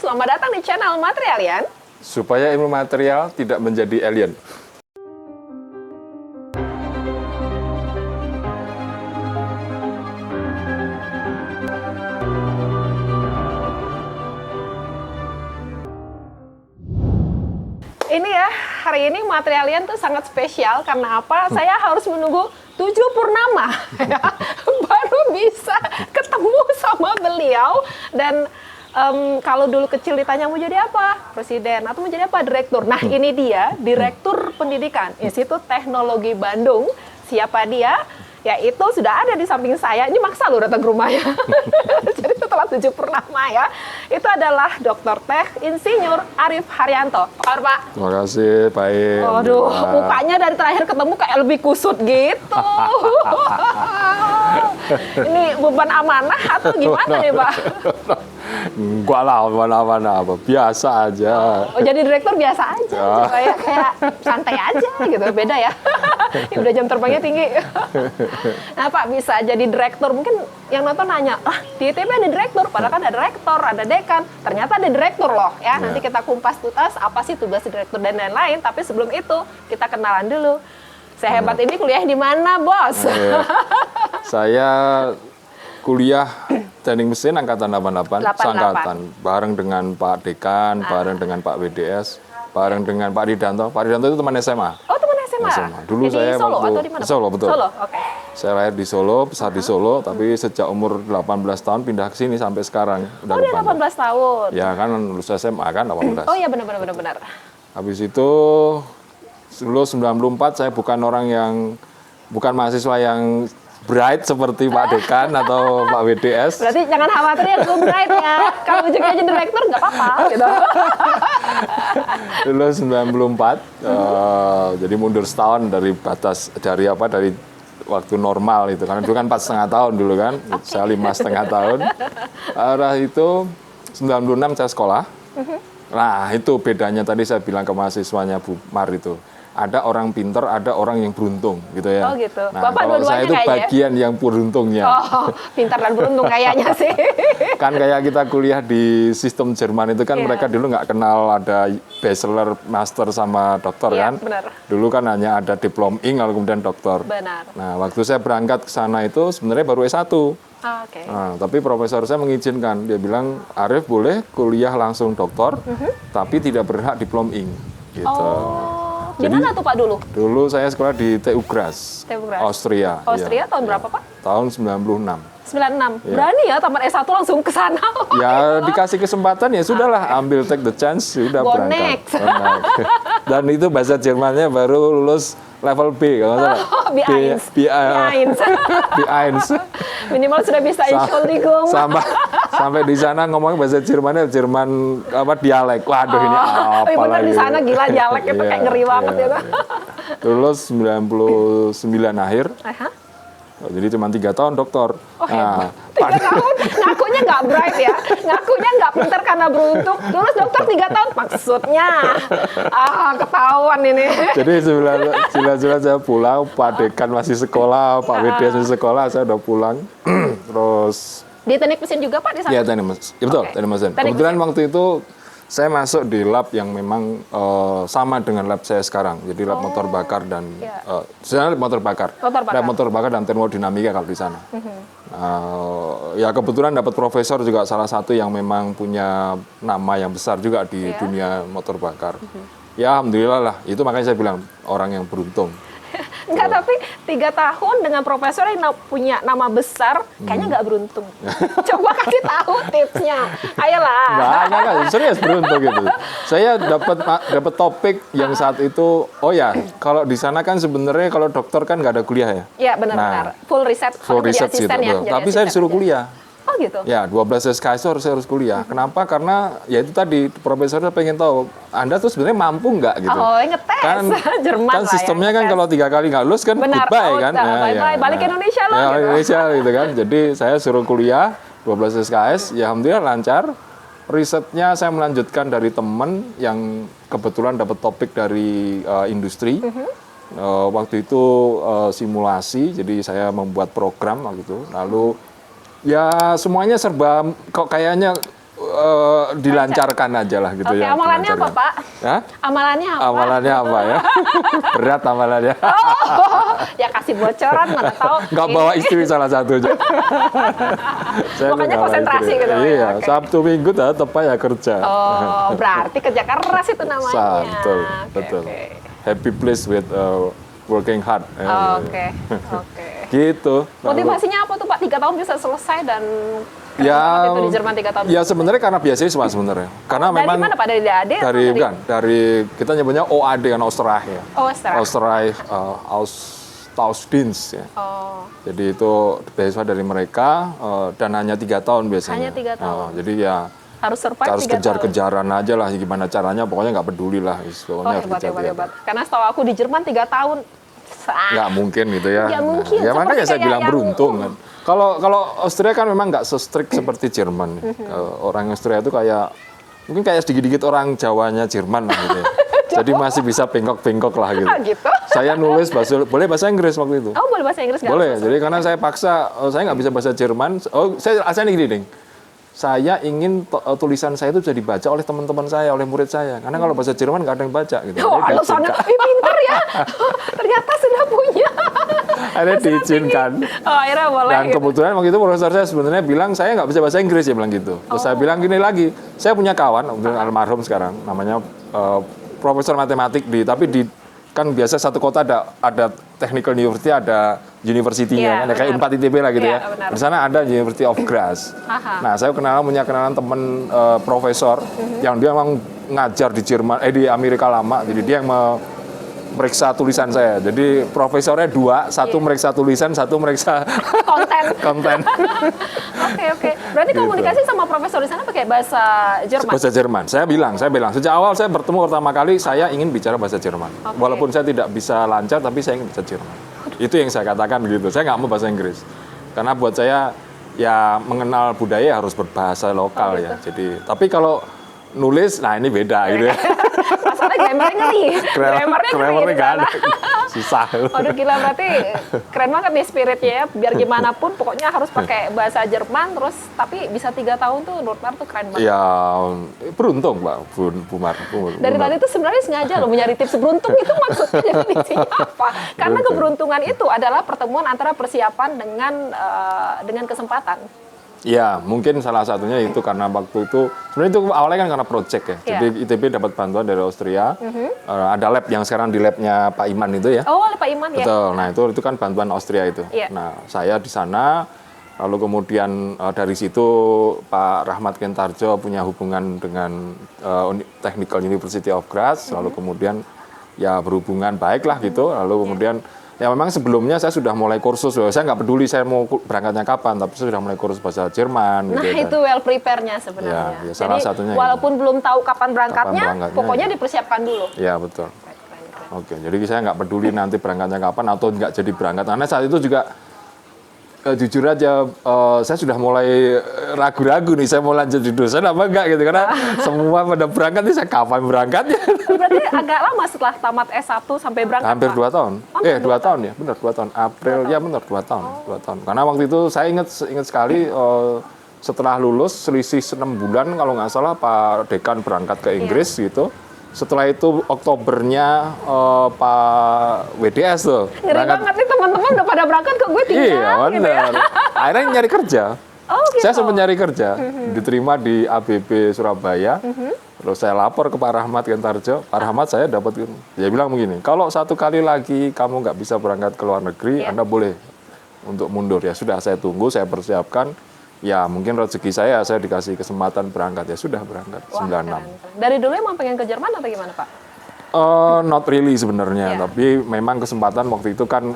selamat datang di channel Materialian. Supaya ilmu material tidak menjadi alien. Ini ya, hari ini Materialian tuh sangat spesial karena apa? Saya harus menunggu 7 purnama baru bisa ketemu sama beliau. Dan kalau dulu kecil ditanya mau jadi apa? Presiden atau mau jadi apa? Direktur. Nah, ini dia, Direktur Pendidikan Institut Teknologi Bandung. Siapa dia? Yaitu sudah ada di samping saya. Ini maksa loh datang ke rumahnya. Jadi setelah 7 purnama ya. Itu adalah Dr. Tech Insinyur Arief Haryanto. Apa kabar, Pak? Terima kasih, baik. Aduh, mukanya dari terakhir ketemu kayak lebih kusut gitu. Ini beban amanah atau gimana nih, Pak? Enggak lah, mana-mana apa. Biasa aja. Oh, jadi direktur biasa aja. Supaya kayak santai aja gitu. Beda ya. Ya udah jam terbangnya tinggi. Nah, Pak, bisa jadi direktur. Mungkin yang nonton nanya, di ITB ada direktur. Padahal kan ada rektor, ada dekan. Ternyata ada direktur loh. Ya, nanti kita kumpas tuntas apa sih tugas direktur dan lain-lain. Tapi sebelum itu, kita kenalan dulu. Saya hebat ini kuliah di mana, Bos? Saya kuliah teknik mesin angkatan 88, seangkatan. Bareng dengan Pak Dekan, bareng dengan Pak WDS, bareng dengan Pak Ridanto. Pak Ridanto itu teman SMA. Oh, teman SMA. Dulu jadi saya Solo waktu atau di mana? Solo, betul. Solo, oke. Saya lahir di Solo, besar di Solo, tapi sejak umur 18 tahun pindah ke sini sampai sekarang. Udah 18 tahun. Ya kan, lulus SMA kan 18. Oh iya, benar. Habis itu lulus 94, saya bukan mahasiswa yang bright seperti Pak Dekan atau Pak WDS. Berarti jangan khawatir ya, gue bright ya. Kalau ujungnya jadi direktur nggak apa-apa gitu. Lulus 94, jadi mundur setahun dari dari waktu normal itu. Karena dulu kan 4,5 tahun dulu kan, saya 5,5 tahun. Arah itu 96 saya sekolah. Nah, itu bedanya tadi saya bilang ke mahasiswanya Bu Mar itu. Ada orang pinter, ada orang yang beruntung, gitu ya. Oh gitu. Nah, Bapak kalau saya itu bagian yang beruntungnya. Oh, pintar dan beruntung kayaknya sih. Kan kayak kita kuliah di sistem Jerman itu kan mereka dulu nggak kenal ada bachelor, master sama dokter kan. Benar. Dulu kan hanya ada diplom ing lalu kemudian dokter. Benar. Nah, waktu saya berangkat ke sana itu sebenarnya baru S1. Oke. Nah, tapi profesor saya mengizinkan. Dia bilang, Arief boleh kuliah langsung dokter, tapi tidak berhak diplom ing. Gitu. Oh. Di mana tuh Pak dulu? Dulu saya sekolah di TU Graz, Austria. Austria tahun berapa Pak? Tahun 96. 96. Berani ya tamat S1 langsung ke sana. Ya dikasih kesempatan ya sudahlah, ambil take the chance, sudah berangkat. Dan itu bahasa Jermannya baru lulus level B kalau nggak salah. B1. Minimal sudah bisa Entschuldigung. Sampai di sana ngomong bahasa Jerman dialek. Waduh ini apa bener lagi. Di sana gila dialek itu kayak ngeri banget ya. Lulus 99 akhir. Jadi cuma 3 tahun dokter. Oh, nah, 3 tahun, ngakunya nggak bright ya, ngakunya nggak pintar karena beruntung. Lulus dokter 3 tahun, maksudnya, ketahuan ini. Jadi sila-sila saya pulang, Pak Dekan masih sekolah, Pak WDS masih sekolah, saya udah pulang. Terus di teknik mesin juga Pak di sana? Iya teknik mesin, ya, betul teknik mesin. Kebetulan waktu itu saya masuk di lab yang memang sama dengan lab saya sekarang. Jadi lab motor bakar dan sebenarnya motor bakar. Lab motor bakar dan termodinamika kalau di sana. Ya kebetulan dapat profesor juga salah satu yang memang punya nama yang besar juga di dunia motor bakar. Ya alhamdulillah lah. Itu makanya saya bilang orang yang beruntung. Enggak, tapi 3 tahun dengan profesor yang punya nama besar, kayaknya nggak beruntung. Coba kasih tahu tipsnya. Ayolah. Enggak, serius beruntung gitu. Saya dapat topik yang saat itu, kalau di sana kan sebenarnya kalau dokter kan nggak ada kuliah ya. Iya benar-benar. Full riset gitu. Tapi saya disuruh kuliah. Oh gitu? Ya, 12 SKS saya harus kuliah. Kenapa? Karena ya itu tadi, profesornya pengen tahu, Anda tuh sebenarnya mampu nggak gitu. Oh, ngetes. Jerman kan sistemnya kan kalau 3 kali nggak lulus kan goodbye kan. Balik ke Indonesia loh. Ya, gitu. Indonesia gitu kan. Jadi saya suruh kuliah, 12 SKS, ya alhamdulillah lancar. Risetnya saya melanjutkan dari teman yang kebetulan dapat topik dari industri. Waktu itu simulasi, jadi saya membuat program waktu itu. Lalu ya semuanya serba kok kayaknya dilancarkan aja lah gitu ya. Amalannya apa, Pak? Hah? Amalannya apa? Amalannya apa ya? Berat amalannya. Ya kasih bocoran, mana tahu. Nggak bawa istri salah satunya. Makanya konsentrasi gitu. Iya, Sabtu Minggu tetap ya kerja. Oh, berarti kerja keras itu namanya. Betul, betul. Happy place with working hard. Oke. Gitu. Motivasinya apa tuh Pak? 3 tahun bisa selesai dan ya, itu di Jerman 3 tahun. Ya sebenarnya karena beasiswa sebenarnya. Karena dari memang mana Pak? Dari DAD? Dari kita nyebutnya OAD kan Australia. Oh, Australia. Austauschdienst ya. Oh. Jadi itu beasiswa dari mereka dan hanya 3 tahun biasanya. Hanya 3 tahun. Jadi ya harus survive 3 tahun. Harus kejar-kejaran aja lah gimana caranya, pokoknya nggak peduli lah. Pokoknya hebat. Karena setahu aku di Jerman 3 tahun nggak mungkin gitu ya. Nggak mungkin. Ya makanya saya bilang beruntung kan. Kalau Austria kan memang nggak se-strict seperti Jerman. Orang Austria itu mungkin kayak sedikit-sedikit orang Jawanya Jerman lah gitu ya. Jadi masih bisa bengkok-bengkok lah gitu. Gitu. Saya nulis boleh bahasa Inggris waktu itu. Oh, boleh bahasa Inggris nggak? Boleh. Jadi karena saya paksa, saya nggak bisa bahasa Jerman. Saya asalnya gini, Ding. Saya ingin tulisan saya itu bisa dibaca oleh teman-teman saya, oleh murid saya. Karena kalau bahasa Jerman nggak ada yang baca gitu. Oh, alasannya pintar ya. Ternyata sudah punya. Akhirnya diizinkan. Oh, akhirnya boleh. Dan kebetulan waktu itu profesor saya sebenarnya bilang saya nggak bisa bahasa Inggris, ya bilang gitu. Terus saya bilang gini lagi, saya punya kawan, almarhum sekarang, namanya profesor matematik kan biasa satu kota ada technical university, ada university-nya, ada kayak Unpad ITB lah gitu ya. Di sana ada University of Graz. Nah, saya punya kenalan teman profesor yang dia memang ngajar di di Amerika lama. Jadi dia yang meriksa tulisan saya. Jadi profesornya 2, satu meriksa tulisan, satu meriksa konten. Oke. Berarti komunikasi sama profesor di sana pakai bahasa Jerman? Bahasa Jerman. Saya bilang, sejak awal saya bertemu pertama kali, saya ingin bicara bahasa Jerman. Walaupun saya tidak bisa lancar, tapi saya ingin bahasa Jerman. Itu yang saya katakan begitu. Saya nggak mau bahasa Inggris. Karena buat saya, ya mengenal budaya harus berbahasa lokal ya. Jadi, tapi kalau nulis, nah ini beda gitu ya. Masalahnya grammarnya ngeri. Grammarnya nggak ada. Susah. Waduh gila, berarti keren banget nih spiritnya ya. Biar gimana pun pokoknya harus pakai bahasa Jerman terus, tapi bisa 3 tahun tuh menurut Mar tuh keren banget. Ya beruntung Pak Bu Mar. Dari tadi tuh sebenarnya sengaja loh mencari tips beruntung itu maksudnya jadi isinya apa? Karena keberuntungan itu adalah pertemuan antara persiapan dengan kesempatan. Ya, mungkin salah satunya itu karena waktu itu, sebenarnya itu awalnya kan karena project ya. Jadi ITB dapat bantuan dari Austria. Ada lab yang sekarang di labnya Pak Iman itu ya. Oh, Pak Iman ya. Betul. Nah, itu kan bantuan Austria itu. Nah, saya di sana, lalu kemudian dari situ Pak Rahmat Kentarjo punya hubungan dengan Technical University of Graz, lalu kemudian ya berhubungan baik lah gitu. Lalu kemudian ya memang sebelumnya saya sudah mulai kursus, saya nggak peduli saya mau berangkatnya kapan, tapi saya sudah mulai kursus bahasa Jerman. Nah gitu, itu well prepare-nya sebenarnya. Ya, salah jadi satunya walaupun belum tahu kapan berangkatnya, pokoknya dipersiapkan dulu. Iya betul. Oke, jadi saya nggak peduli nanti berangkatnya kapan atau nggak jadi berangkat. Karena saat itu juga jujur aja, saya sudah mulai ragu-ragu nih, saya mau lanjut di dosen apa enggak gitu, karena semua pada berangkat nih, saya kapan berangkatnya? Berarti agak lama setelah tamat S1 sampai berangkat? Hampir 2 tahun. 2 tahun ya, benar 2 tahun. April, ya benar 2 tahun. 2 tahun. Karena waktu itu saya ingat sekali, setelah lulus selisih 6 bulan kalau nggak salah Pak Dekan berangkat ke Inggris gitu. Setelah itu Oktobernya Pak WDS tuh. Ngeri banget nih teman-teman udah pada berangkat ke gue tinggal. Iya benar. Gitu ya? Akhirnya nyari kerja. Oh, gitu. Saya sempat nyari kerja, diterima di ABB Surabaya. Terus saya lapor ke Pak Rahmat Kentarjo. Pak Rahmat saya dapat, dia bilang begini, kalau 1 kali lagi kamu nggak bisa berangkat ke luar negeri, Anda boleh untuk mundur. Ya sudah, saya tunggu, saya persiapkan. Ya mungkin rezeki saya dikasih kesempatan berangkat, ya sudah berangkat. Wah, 96. Dari dulu emang pengen ke Jerman atau gimana Pak? Not really sebenarnya, tapi memang kesempatan waktu itu kan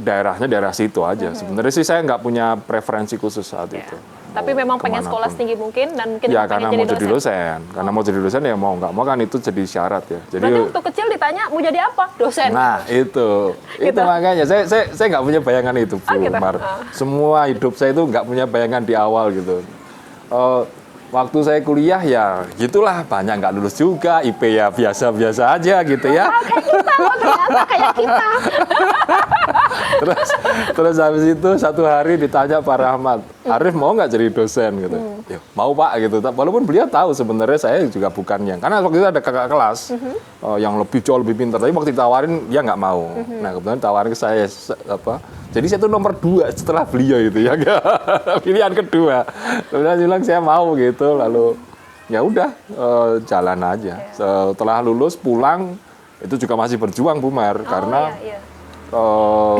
daerahnya daerah situ aja. Sebenarnya sih saya nggak punya preferensi khusus saat itu. Tapi memang pengen sekolah setinggi mungkin dan mungkin ya karena mau jadi dosen. Karena mau jadi dosen ya mau nggak mau kan itu jadi syarat ya. Jadi berarti waktu kecil ditanya mau jadi apa? Dosen. Nah itu makanya saya nggak punya bayangan itu Bu Mar. Semua hidup saya itu nggak punya bayangan di awal gitu. Waktu saya kuliah ya gitulah, banyak nggak lulus juga, IP ya biasa-biasa aja gitu ya. Kayak kita loh, ternyata kayak kita. Terus habis itu satu hari ditanya Pak Rahmat, Arif mau nggak jadi dosen gitu. Ya mau Pak gitu. Walaupun beliau tahu sebenarnya saya juga bukan yang, karena waktu itu ada kakak kelas yang jauh lebih pintar, tapi waktu ditawarin dia nggak mau. Nah kebetulan tawarin ke saya jadi saya tuh nomor 2 setelah beliau itu ya, pilihan kedua. Kemudian bilang saya mau gitu, lalu ya udah jalan aja. Setelah lulus pulang itu juga masih berjuang Bu Mar, karena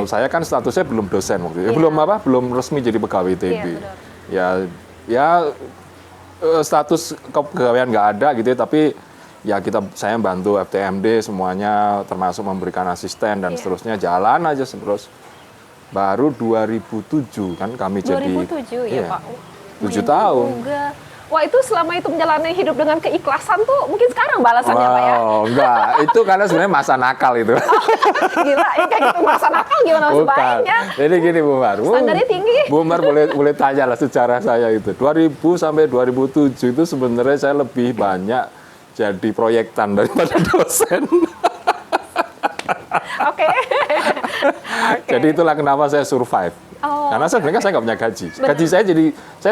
saya kan statusnya belum dosen waktu itu, belum resmi jadi pegawai ITB. Status kepegawaian nggak ada gitu ya, tapi ya saya bantu FTMD semuanya, termasuk memberikan asisten dan seterusnya, jalan aja terus. Baru 2007 kan kami 2007 jadi ya Pak. 7 tahun. Juga. Wah itu selama itu menjalani hidup dengan keikhlasan tuh mungkin sekarang balasannya Pak ya? Oh enggak, itu karena sebenarnya masa nakal itu. Gila, ini kayak gitu masa nakal gimana sebaiknya? Jadi gini Bu Mar, standarnya tinggi. Bu Mar boleh tanya lah sejarah saya itu. 2000 sampai 2007 itu sebenarnya saya lebih banyak jadi proyektan daripada dosen. Oke. Jadi itulah kenapa saya survive. Karena sebenarnya saya nggak punya gaji. Gaji saya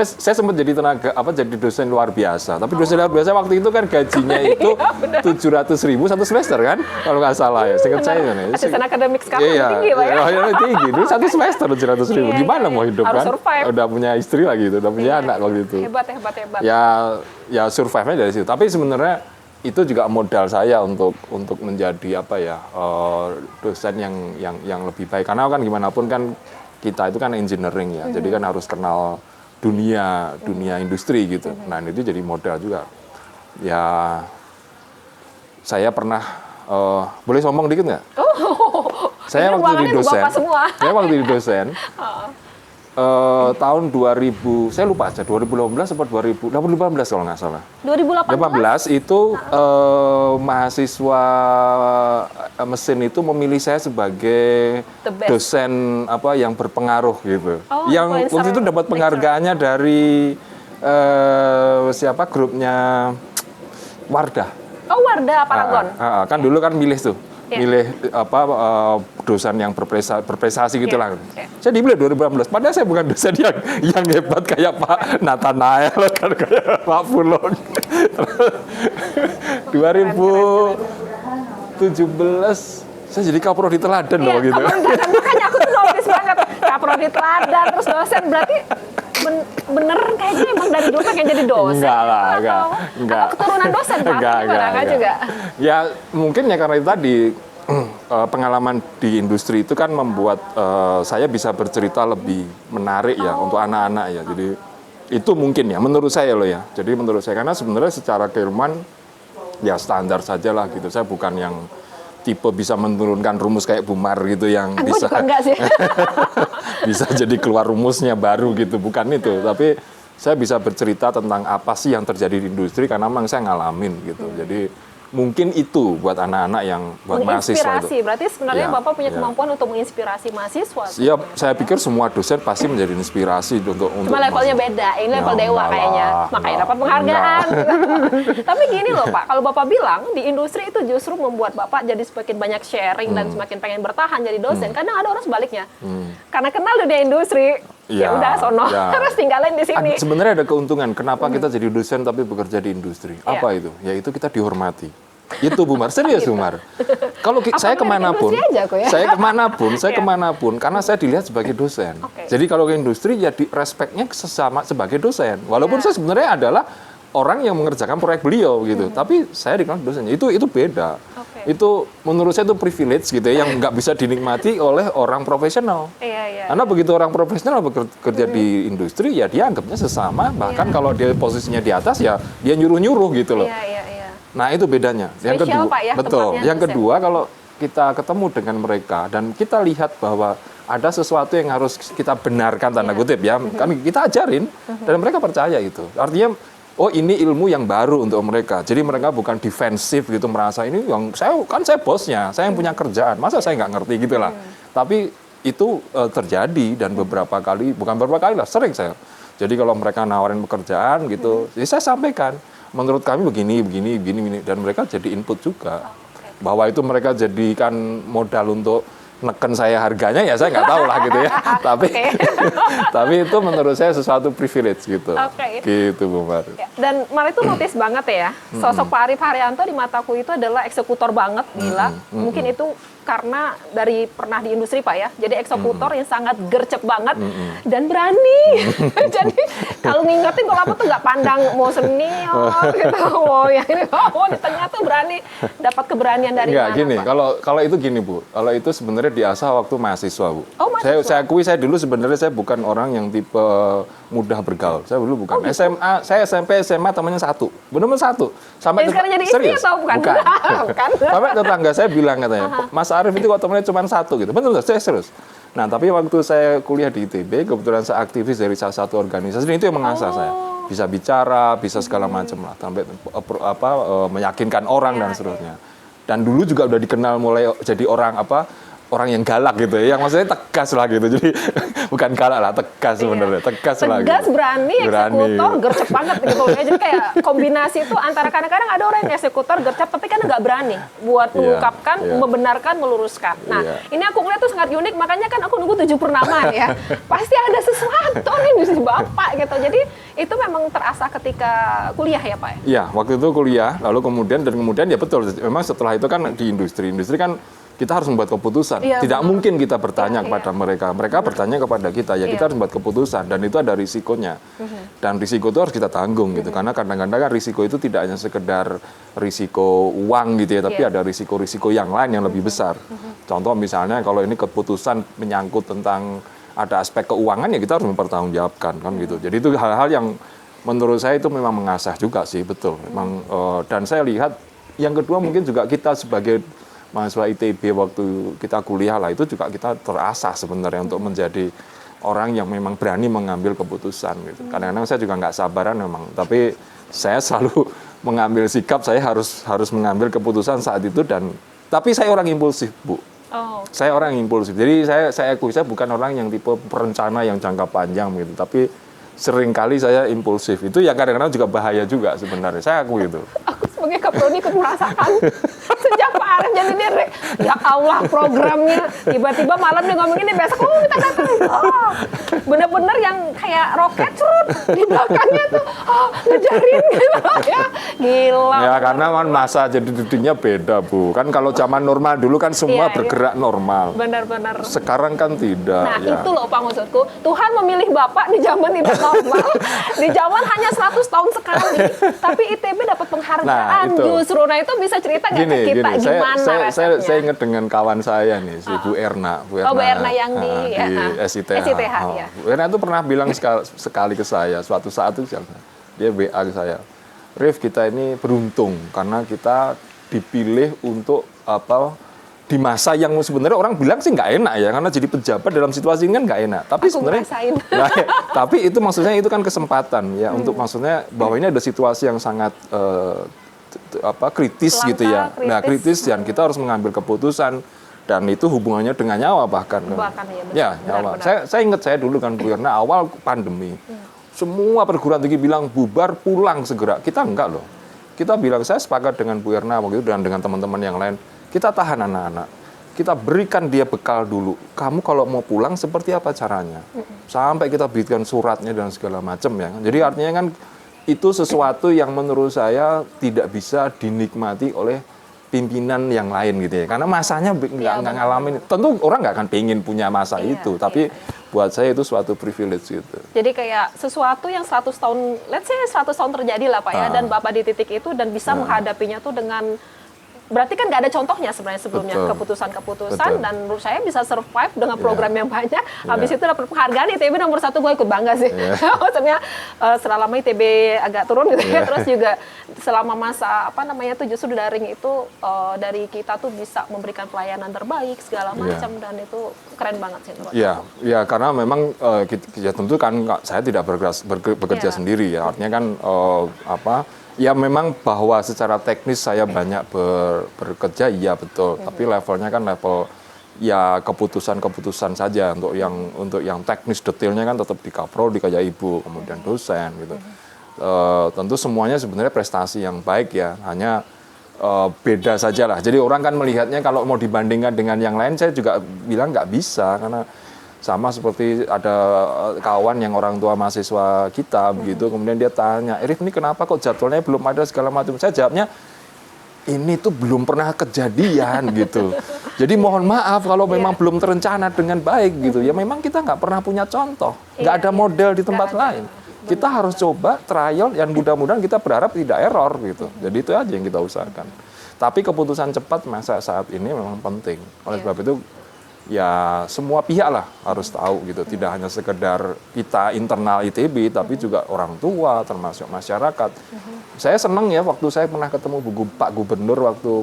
saya sempat jadi jadi dosen luar biasa. Tapi dosen luar biasa waktu itu kan gajinya itu 700.000 satu semester kan, kalau nggak salah ya. Seingat saya kan. Asisten akademik sekarang tinggi Pak ya. Iya, tinggi. Dulu satu semester 700.000. Gimana mau hidup kan? Udah punya istri lagi itu, udah punya anak waktu itu. Hebat. Ya survive-nya dari situ. Tapi sebenarnya itu juga modal saya untuk menjadi dosen yang lebih baik. Karena kan gimana pun kan kita itu kan engineering ya, jadi kan harus kenal dunia industri gitu. Nah itu jadi modal juga. Ya saya pernah boleh sombong dikit nggak? Saya waktu di dosen. Tahun 2000, saya lupa aja, 2018 atau 2018 kalau nggak salah. 2018 itu mahasiswa mesin itu memilih saya sebagai dosen yang berpengaruh gitu. Yang waktu itu dapat penghargaannya dari grupnya Wardah. Oh Wardah Paragon. Kan dulu kan milih tuh. Milih dosen yang berprestasi gitulah. Saya dipilih 2018. Padahal saya bukan dosen yang hebat kayak Pak Nathanael kan, kayak Pak Fulon. 2017 saya jadi kaprodi teladan loh gitu. Makanya aku tuh notice banget kaprodi teladan terus dosen, berarti bener kayaknya emang dari dulu pengen jadi dosen. Enggak. Atau keturunan dosen Pak? Enggak juga. Ya mungkin ya karena itu tadi pengalaman di industri itu kan membuat saya bisa bercerita lebih menarik ya untuk anak-anak ya. Jadi itu mungkin ya menurut saya loh ya. Jadi menurut saya, karena sebenarnya secara keilmuan ya standar saja lah gitu. Saya bukan yang tipe bisa menurunkan rumus kayak Bu Mar gitu yang bisa bisa jadi keluar rumusnya baru gitu, bukan itu. Tapi saya bisa bercerita tentang apa sih yang terjadi di industri karena memang saya ngalamin gitu. Jadi mungkin itu buat anak-anak yang buat mahasiswa itu. Berarti sebenarnya Bapak punya kemampuan untuk menginspirasi mahasiswa. Iya, saya pikir semua dosen pasti menjadi inspirasi untuk cuma levelnya beda. Ini level dewa kayaknya. Makanya dapat penghargaan. Tapi gini loh Pak, kalau Bapak bilang di industri itu justru membuat Bapak jadi semakin banyak sharing dan semakin pengen bertahan jadi dosen. Kadang ada orang sebaliknya. Karena kenal dunia industri, ya udah sono terus tinggalin di sini. Sebenarnya ada keuntungan kenapa kita jadi dosen tapi bekerja di industri. Apa itu? Yaitu kita dihormati. Itu Bu Mar, serius Bu Mar. Kalau saya kemanapun, saya kemanapun, karena saya dilihat sebagai dosen. Jadi kalau ke industri ya respeknya sesama sebagai dosen. Walaupun saya sebenarnya adalah orang yang mengerjakan proyek beliau gitu, tapi saya dikenal dosennya. Itu beda. Itu menurut saya itu privilege gitu ya, yang nggak bisa dinikmati oleh orang profesional. Karena begitu orang profesional bekerja di industri ya dia anggapnya sesama, bahkan kalau dia posisinya di atas ya dia nyuruh-nyuruh gitu loh. Nah itu bedanya. Yang kedua, Pak, ya, betul. Yang kedua kalau kita ketemu dengan mereka dan kita lihat bahwa ada sesuatu yang harus kita benarkan tanda kutip ya, kan kita ajarin dan mereka percaya itu. Artinya oh ini ilmu yang baru untuk mereka. Jadi mereka bukan defensif gitu merasa ini yang saya bosnya, saya yang punya kerjaan, masa saya nggak ngerti gitu lah. Tapi itu terjadi dan beberapa kali, bukan beberapa kali lah, sering saya. Jadi kalau mereka nawarin pekerjaan gitu, jadi saya sampaikan. Menurut kami begini, dan mereka jadi input juga. Bahwa itu mereka jadikan modal untuk neken saya harganya ya saya nggak tahu lah gitu ya. Tapi tapi itu menurut saya sesuatu privilege gitu. Gitu Bu Mar. Dan Mar itu notice banget ya, sosok Pak Arif Haryanto di mataku itu adalah eksekutor banget, gila. Mungkin itu karena dari pernah di industri Pak ya, jadi eksekutor yang sangat gercep banget dan berani. Jadi kalau ngingetin kalau apa tuh nggak pandang mau senior gitu, mau yang ini, di tengah tuh berani, dapat keberanian dari mana? Gini, Pak? kalau itu gini Bu, kalau itu sebenarnya diasah waktu mahasiswa Bu. Oh, mahasiswa. Saya akui saya dulu sebenarnya saya bukan orang yang tipe mudah bergaul. Saya dulu bukan. SMA, saya SMP, SMA temannya satu, benar-benar satu. Sampai sekarang jadi istri atau bukan? Bukan. Sampai tetangga saya bilang katanya, Mas Arif itu kok temannya cuma satu gitu. Betul, saya serius. Nah, tapi waktu saya kuliah di ITB, kebetulan saya aktivis dari salah satu organisasi, dan itu yang mengasah saya. Bisa bicara, bisa segala macam lah, sampai meyakinkan orang dan seterusnya. Dan dulu juga udah dikenal mulai jadi orang yang galak gitu ya, yang maksudnya tegas lah gitu. Jadi bukan galak lah, tegas sebenarnya, tegas lah. Tegas, gitu. berani, eksekutor, gercep banget gitu ya. Jadi kayak kombinasi itu antara kadang-kadang ada orang yang eksekutor, gercep, tapi kan nggak berani buat mengungkapkan, membenarkan, meluruskan. Nah, ini aku ngeliat tuh sangat unik, makanya kan aku nunggu 7 purnama ya. Pasti ada sesuatu nih di Bapak gitu. Jadi itu memang terasa ketika kuliah ya Pak? Iya, waktu itu kuliah, lalu kemudian ya betul. Memang setelah itu kan di industri kan kita harus membuat keputusan. Tidak mungkin kita bertanya kepada mereka. Mereka bertanya kepada kita. Ya kita harus membuat keputusan. Dan itu ada risikonya. Dan risiko itu harus kita tanggung gitu. Karena kadang-kadang kan risiko itu tidak hanya sekedar risiko uang gitu ya. Tapi ada risiko-risiko yang lain yang lebih besar. Contoh misalnya kalau ini keputusan menyangkut tentang ada aspek keuangan ya kita harus mempertanggungjawabkan kan gitu. Jadi itu hal-hal yang menurut saya itu memang mengasah juga sih. Betul. Memang, dan saya lihat yang kedua mungkin juga kita sebagai mahasiswa ITB waktu kita kuliah lah itu juga kita terasah sebenarnya untuk menjadi orang yang memang berani mengambil keputusan gitu. Kadang-kadang saya juga nggak sabaran memang, tapi saya selalu mengambil sikap saya harus mengambil keputusan saat itu tapi saya orang impulsif Bu. Saya orang impulsif. Jadi saya akui saya bukan orang yang tipe perencana yang jangka panjang gitu, tapi seringkali saya impulsif. Itu ya kadang-kadang juga bahaya juga sebenarnya. Saya akui itu. Aku sebagai Kaprodi ikut merasakan sejak Pak Arif jadi direk. Ya Allah programnya tiba-tiba malam dia ngomong ini besok kita datang. Bener-bener yang kayak roket curut di belakangnya tuh ngejarin gitu ya. Gila. Ya karena kan masa jadi dirinya beda Bu. Kan kalau zaman normal dulu kan semua bergerak normal. Benar-benar. Sekarang kan tidak. Nah itu loh Pak maksudku. Tuhan memilih Bapak di zaman tidak normal. Di zaman hanya 100 tahun sekali. Tapi ITB dapat penghargaan justru. Nah itu bisa cerita nggak ke kita gimana rasanya? Saya ingat dengan kawan saya nih, si Bu Erna. Bu Erna yang di SITH. Ya. Bu Erna itu pernah bilang sekali ke saya, suatu saat itu dia WA ke saya, Rif kita ini beruntung karena kita dipilih untuk di masa yang sebenarnya orang bilang sih nggak enak ya, karena jadi pejabat dalam situasi ini kan nggak enak. Tapi sebenarnya, tapi itu maksudnya itu kan kesempatan ya untuk maksudnya bahwa ini ada situasi yang sangat kritis gitu ya. Nah kritis dan kita harus mengambil keputusan dan itu hubungannya dengan nyawa bahkan ya nyawa. Saya ingat saya dulu kan Bu Erna awal pandemi semua perguruan tinggi bilang bubar pulang segera, kita enggak loh. Kita bilang saya sepakat dengan Bu Erna waktu itu dan dengan teman-teman yang lain, kita tahan anak-anak, kita berikan dia bekal dulu, kamu kalau mau pulang seperti apa caranya, sampai kita berikan suratnya dan segala macam ya. Jadi artinya kan itu sesuatu yang menurut saya tidak bisa dinikmati oleh pimpinan yang lain gitu ya. Karena masanya nggak ngalamin. Tentu orang nggak akan pengen punya masa itu. Tapi buat saya itu suatu privilege gitu. Jadi kayak sesuatu yang 100 tahun, let's say 100 tahun terjadi lah Pak ya. Dan Bapak di titik itu dan bisa menghadapinya tuh dengan berarti kan nggak ada contohnya sebenarnya sebelumnya keputusan-keputusan dan menurut saya bisa survive dengan program yang banyak. Habis itu dapat penghargaan ITB nomor 1, gue ikut bangga sih. Maksudnya selama ITB agak turun gitu ya, terus juga selama masa justru daring itu dari kita tuh bisa memberikan pelayanan terbaik segala macam dan itu keren banget sih menurut aku. Ya karena memang ya tentu kan saya tidak bekerja sendiri ya, artinya kan ya memang bahwa secara teknis saya banyak bekerja, iya betul. Tapi levelnya kan level ya keputusan-keputusan saja. Untuk yang teknis detailnya kan tetap di Kaprodi kayak Ibu, kemudian dosen gitu. Tentu semuanya sebenarnya prestasi yang baik ya. Hanya beda saja lah. Jadi orang kan melihatnya kalau mau dibandingkan dengan yang lain, saya juga bilang nggak bisa, karena sama seperti ada kawan yang orang tua mahasiswa kita begitu, kemudian dia tanya, Irif ini kenapa kok jadwalnya belum ada segala macam. Saya jawabnya, ini tuh belum pernah kejadian gitu. Jadi mohon maaf kalau memang belum terencana dengan baik gitu. Ya memang kita nggak pernah punya contoh, nggak ada model di tempat lain. Kita harus coba trial, yang mudah-mudahan kita berharap tidak error gitu. Jadi itu aja yang kita usahakan. Tapi keputusan cepat masa saat ini memang penting. Oleh sebab itu ya semua pihak lah harus tahu gitu. Tidak hanya sekedar kita internal ITB, tapi juga orang tua, termasuk masyarakat. Saya senang ya waktu saya pernah ketemu Pak Gubernur waktu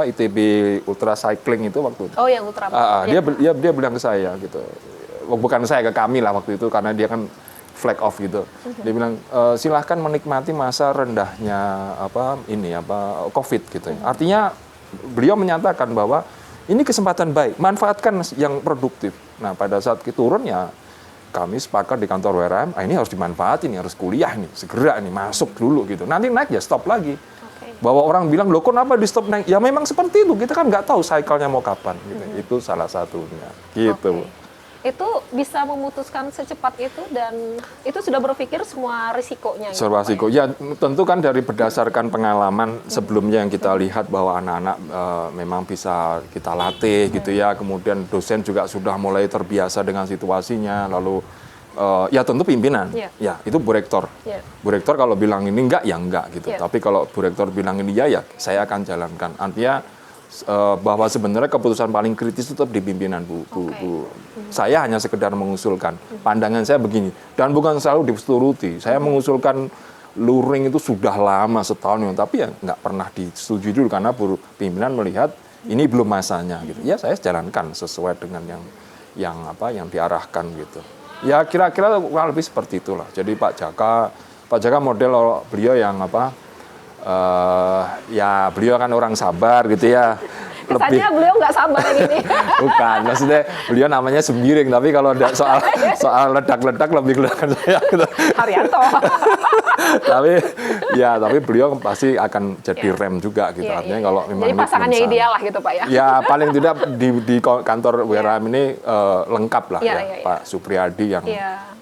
ITB Ultra Cycling itu waktu. Oh yang Ultra. Dia bilang ke saya gitu. Bukan saya, ke kami lah waktu itu, karena dia kan flag off gitu. Dia bilang silahkan menikmati masa rendahnya COVID gitu. Artinya beliau menyatakan bahwa ini kesempatan baik, manfaatkan yang produktif. Nah, pada saat kita turun ya, kami sepakat di kantor WRM, ini harus dimanfaatin, harus kuliah nih, segera nih, masuk dulu gitu. Nanti naik ya stop lagi. Bahwa orang bilang, loh kenapa di stop naik? Ya memang seperti itu, kita kan nggak tahu cycle-nya mau kapan. Gitu. Itu salah satunya, gitu. Itu bisa memutuskan secepat itu, dan itu sudah berpikir semua risikonya. Semua risiko. Ya tentu kan dari berdasarkan pengalaman sebelumnya yang kita lihat bahwa anak-anak memang bisa kita latih gitu ya. Kemudian dosen juga sudah mulai terbiasa dengan situasinya. Lalu ya tentu pimpinan. Ya itu Bu Rektor. Bu Rektor kalau bilang ini enggak, ya enggak gitu. Tapi kalau Bu Rektor bilang ini ya saya akan jalankan. Artinya bahwa sebenarnya keputusan paling kritis itu tetap di pimpinan Bu. Saya hanya sekedar mengusulkan. Pandangan saya begini, dan bukan selalu dituruti. Saya mengusulkan luring itu sudah lama, setahun, tapi ya nggak pernah disetujui dulu karena pimpinan melihat ini belum masanya gitu. Ya saya jalankan sesuai dengan yang diarahkan gitu. Ya kira-kira kurang lebih seperti itulah. Jadi Pak Jaka model beliau yang ya beliau kan orang sabar gitu ya. Kesannya beliau nggak sabar ini. Bukan, maksudnya beliau namanya sembiring, tapi kalau ada soal ledak-ledak lebih kelihatan saya gitu. Haryanto. tapi beliau pasti akan jadi rem juga gitu. Artinya kalau memang jadi pasangannya ideal lah gitu Pak ya. Ya paling tidak di kantor WRM ini lengkap lah Pak Supriyadi yang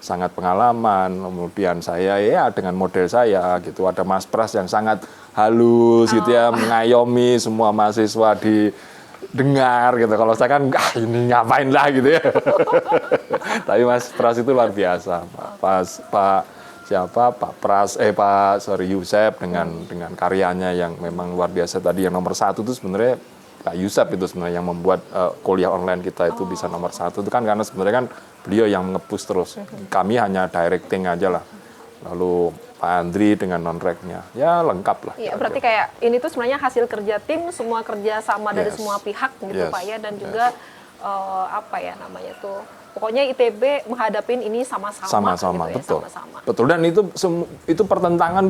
sangat pengalaman, kemudian saya ya dengan model saya gitu, ada Mas Pras yang sangat halus gitu ya, mengayomi semua mahasiswa didengar gitu. Kalau saya kan ini ngapain lah gitu ya. Tapi Mas Pras itu luar biasa, Pak Yusef dengan karyanya yang memang luar biasa. Tadi yang nomor 1 itu sebenarnya Pak Yusef itu sebenarnya yang membuat kuliah online kita itu bisa nomor 1 itu kan, karena sebenarnya kan beliau yang nge-push terus. Kami hanya directing aja lah. Lalu Pak Andri dengan non-reknya, ya lengkap lah. Iya, berarti kayak ini tuh sebenarnya hasil kerja tim, semua kerja sama dari semua pihak gitu Pak ya, dan juga pokoknya ITB menghadapin ini sama-sama. Sama-sama, gitu betul. Ya, sama-sama. Betul, dan itu pertentangan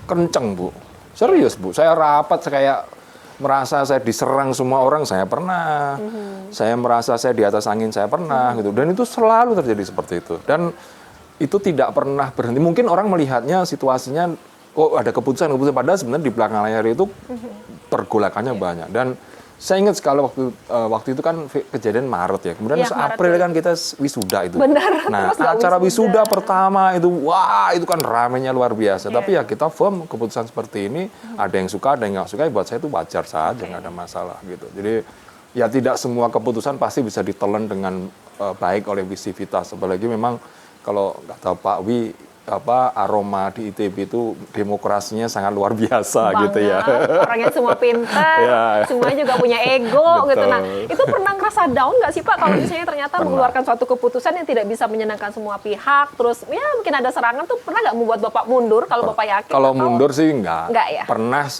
kenceng Bu. Serius Bu, saya rapat kayak merasa saya diserang semua orang, saya pernah. Saya merasa saya di atas angin, saya pernah gitu. Dan itu selalu terjadi seperti itu. Dan itu tidak pernah berhenti. Mungkin orang melihatnya situasinya, ada keputusan, padahal sebenarnya di belakang layar itu pergolakannya banyak. Dan saya ingat sekali waktu itu kan kejadian Maret ya. Kemudian April kan kita wisuda itu. Benar. Nah, acara wisuda pertama itu, wah itu kan ramenya luar biasa. Tapi ya kita firm keputusan seperti ini. Ada yang suka, ada yang nggak suka. Buat saya itu wajar saja, nggak ada masalah gitu. Jadi ya tidak semua keputusan pasti bisa ditelan dengan baik oleh visivitas. Apalagi memang kalau kata Pak Wi, aroma di ITB itu demokrasinya sangat luar biasa gitu ya. Orangnya semua pintar, semuanya juga punya ego gitu. Nah, itu pernah ngerasa down nggak sih Pak kalau misalnya ternyata mengeluarkan suatu keputusan yang tidak bisa menyenangkan semua pihak, terus ya mungkin ada serangan tuh, pernah nggak membuat Bapak mundur kalau Bapak yakin? Kalau mundur sih enggak ya? Pernah,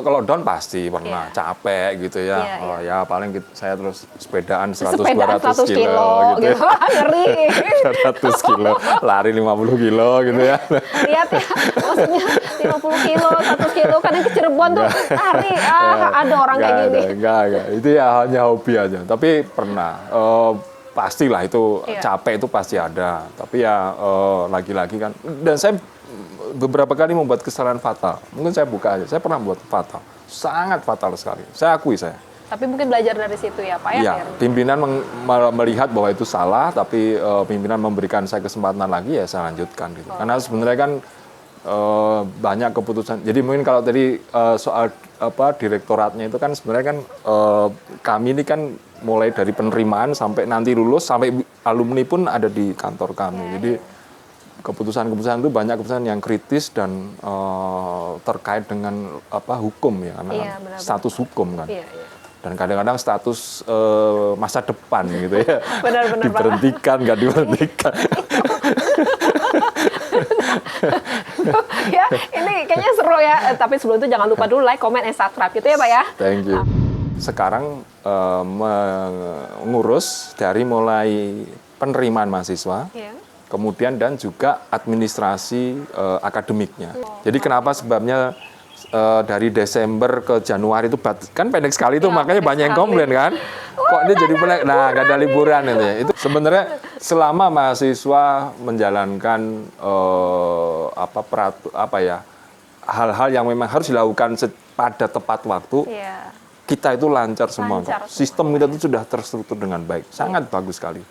kalau down pasti pernah, capek gitu ya. Ya paling saya terus sepedaan 100-200 kilo gitu. Ngeri. 100 kilo, lari 50 kilo gitu ya. Lihat ya, maksudnya 50 kilo, 100 kilo, kadang ke Cirebon tuh lari, ada orang kayak gini. Enggak. Itu ya hanya hobi aja. Tapi pernah, pastilah itu capek itu pasti ada. Tapi ya lagi-lagi kan, dan saya beberapa kali membuat kesalahan fatal. Mungkin saya buka aja. Saya pernah buat fatal, sangat fatal sekali. Saya akui saya. Tapi mungkin belajar dari situ ya Pak ya? Iya, pimpinan melihat bahwa itu salah, tapi pimpinan memberikan saya kesempatan lagi, ya saya lanjutkan gitu. Karena sebenarnya kan banyak keputusan. Jadi mungkin kalau tadi soal direktoratnya itu kan sebenarnya kan kami ini kan mulai dari penerimaan sampai nanti lulus, sampai alumni pun ada di kantor kami. Jadi keputusan-keputusan itu banyak keputusan yang kritis dan terkait dengan hukum ya, karena status hukum kan. Dan kadang-kadang status masa depan gitu ya. Benar-benar diberhentikan, nggak diberhentikan. Ya, ini kayaknya seru ya. Tapi sebelum itu jangan lupa dulu like, comment, and subscribe gitu ya Pak ya. Thank you. Sekarang mengurus dari mulai penerimaan mahasiswa, kemudian dan juga administrasi akademiknya. Jadi kenapa sebabnya dari Desember ke Januari itu kan pendek sekali itu, makanya banyak yang komplain kan. Kok ini jadi pendek? Nah, nggak ada liburan itu ya. Itu sebenarnya selama mahasiswa menjalankan hal-hal yang memang harus dilakukan pada tepat waktu, kita itu lancar semua. Sistem kita itu sudah terstruktur dengan baik, sangat bagus sekali.